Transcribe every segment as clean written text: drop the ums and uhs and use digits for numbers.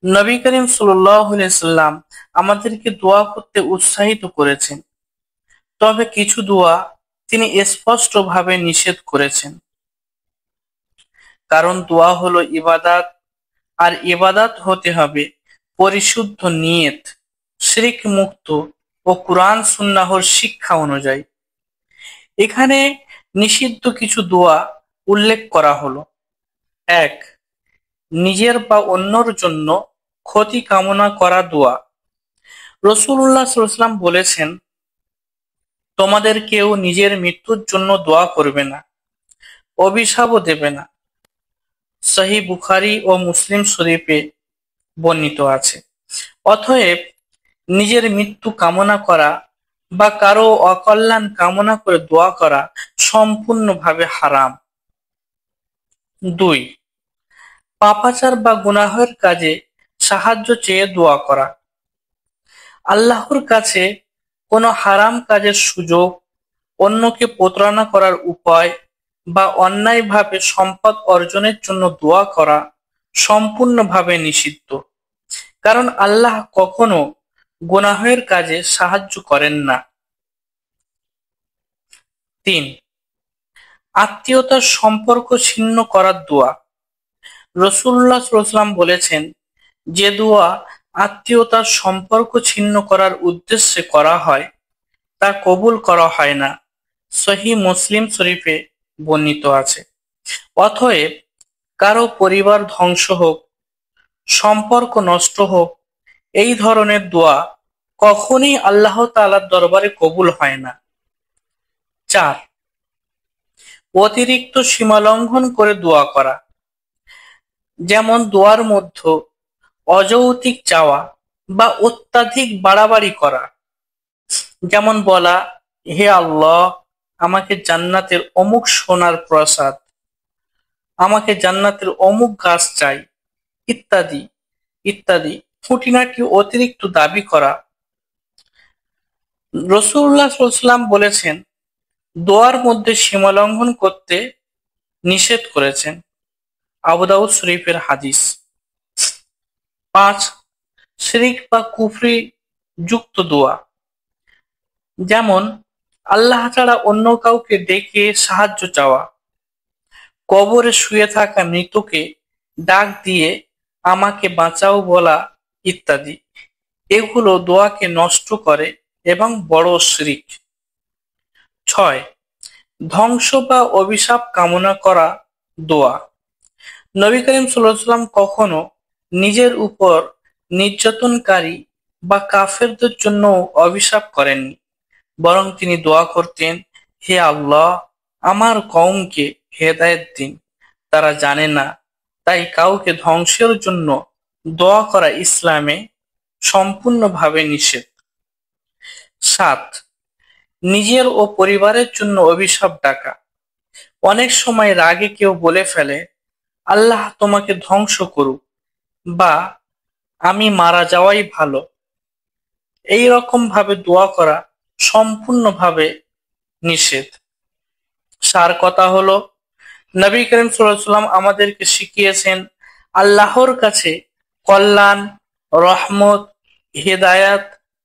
নবী করিম সাল্লাল্লাহু আলাইহি সাল্লাম আমাদেরকে দোয়া করতে উৎসাহিত করেছেন, তবে কিছু দোয়া তিনি স্পষ্টভাবে নিষেধ করেছেন। কারণ দোয়া হলো ইবাদত, আর ইবাদত হতে হবে পরিশুদ্ধ নিয়ত, শিরক মুক্ত ও কুরআন সুন্নাহর শিক্ষা অনুযায়ী। এখানে নিষিদ্ধ কিছু দোয়া উল্লেখ করা হলো: ১. নিজের বা অন্যর জন্য ক্ষতি কামনা করা দোয়া। রাসূলুল্লাহ সাল্লাল্লাহু আলাইহি ওয়াসাল্লাম বলেছেন, তোমাদের কেউ নিজের মৃত্যুর জন্য দোয়া করবে না, অভিশাপও দেবে না। সহিহ বুখারী ও মুসলিম শরীফে বর্ণিত আছে। অতএব নিজের মৃত্যু কামনা করা বা কারো অকল্যাণ কামনা করে দোয়া করা সম্পূর্ণভাবে হারাম। ২. পাপাচার বা গুনাহের কাজে সাহায্য চেয়ে দোয়া করা। আল্লাহর কাছে কোনো হারাম কাজের সুযোগ, অন্যকে প্রতারণা করার উপায় বা অন্যায়ভাবে সম্পদ অর্জনের জন্য দোয়া করা সম্পূর্ণভাবে নিষিদ্ধ। কারণ আল্লাহ কখনো গুনাহের কাজে সাহায্য করেন না। ৩. আত্মীয়তার সম্পর্ক ছিন্ন করার দোয়া। রাসূলুল্লাহ সাল্লাল্লাহু আলাইহি ওয়াসাল্লাম বলেছেন, যে দোয়া আত্মীয়তার সম্পর্ক ছিন্ন করার উদ্দেশ্যে করা হয় তা কবুল করা হয় না। সহিহ মুসলিম শরীফে বর্ণিত আছে। অতএব কারো পরিবার ধ্বংস হোক, সম্পর্ক নষ্ট হোক, এই ধরনের দোয়া কখনোই আল্লাহ তাআলার দরবারে কবুল হয় না। ৪. অতিরিক্ত সীমালঙ্ঘন করে দোয়া করা, যেমন দোয়ার মধ্যে অযৌক্তিক চাওয়া বা অত্যাধিক বাড়াবাড়ি করা। যেমন বলা, হে আল্লাহ, আমাকে জান্নাতের অমুক সোনার প্রাসাদ, আমাকে জান্নাতের অমুক গাছ চাই, ইত্যাদি ইত্যাদি খুঁটিনাটি অতিরিক্ত দাবি করা। রাসূলুল্লাহ সাল্লাল্লাহু আলাইহি ওয়াসাল্লাম বলেছেন, দোয়ার মধ্যে সীমালঙ্ঘন করতে নিষেধ করেছেন। আবু দাউদ শরীফের হাদিস। ৫. শিরক বা কুফরি যুক্ত দোয়া, যেমন আল্লাহ ছাড়া অন্য কাউকে ডেকে সাহায্য চাওয়া, কবরে শুয়ে থাকা মৃতকে ডাক দিয়ে আমাকে বাঁচাও বলা ইত্যাদি। এগুলো দোয়াকে নষ্ট করে এবং বড় শিরক। ৬. ধ্বংস বা অভিশাপ কামনা করা দোয়া। নবী করিম সাল্লাল্লাহু আলাইহি ওয়াসাল্লাম কখনো নিজের উপর নির্যাতনকারী বা কাফেরদের জন্য অভিশাপ করেননি, বরং তিনি দোয়া করতেন, হে আল্লাহ, আমার কওমকে হেদায়েত দিন, তারা জানে না। তাই কাউকে ধ্বংসের জন্য দোয়া করা ইসলামে সম্পূর্ণভাবে নিষেধ। ৭. নিজের ও পরিবারের জন্য অভিশাপ ডাকা। অনেক সময় রাগে কেউ বলে ফেলে, আল্লাহ তোমাকে ধ্বংস করুক বা আমি মারা যাওয়াই ভালো। এই রকম ভাবে দোয়া করা সম্পূর্ণভাবে নিষেধ। সার কথা হলো, নবী করিম সাল্লাল্লাহু আলাইহি ওয়াসাল্লাম আমাদেরকে শিখিয়েছেন আল্লাহর কাছে কল্যাণ, রহমত, হেদায়াত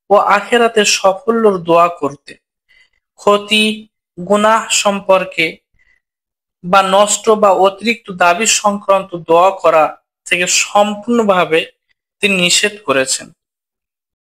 ও আখিরাতের সাফল্যের দোয়া করতে। ক্ষতি, গুনাহ সম্পর্কে বা নষ্ট বা অতিরিক্ত দাবি সংক্রান্ত দোয়া করা থেকে সম্পূর্ণভাবে তিনি নিষেধ করেছেন।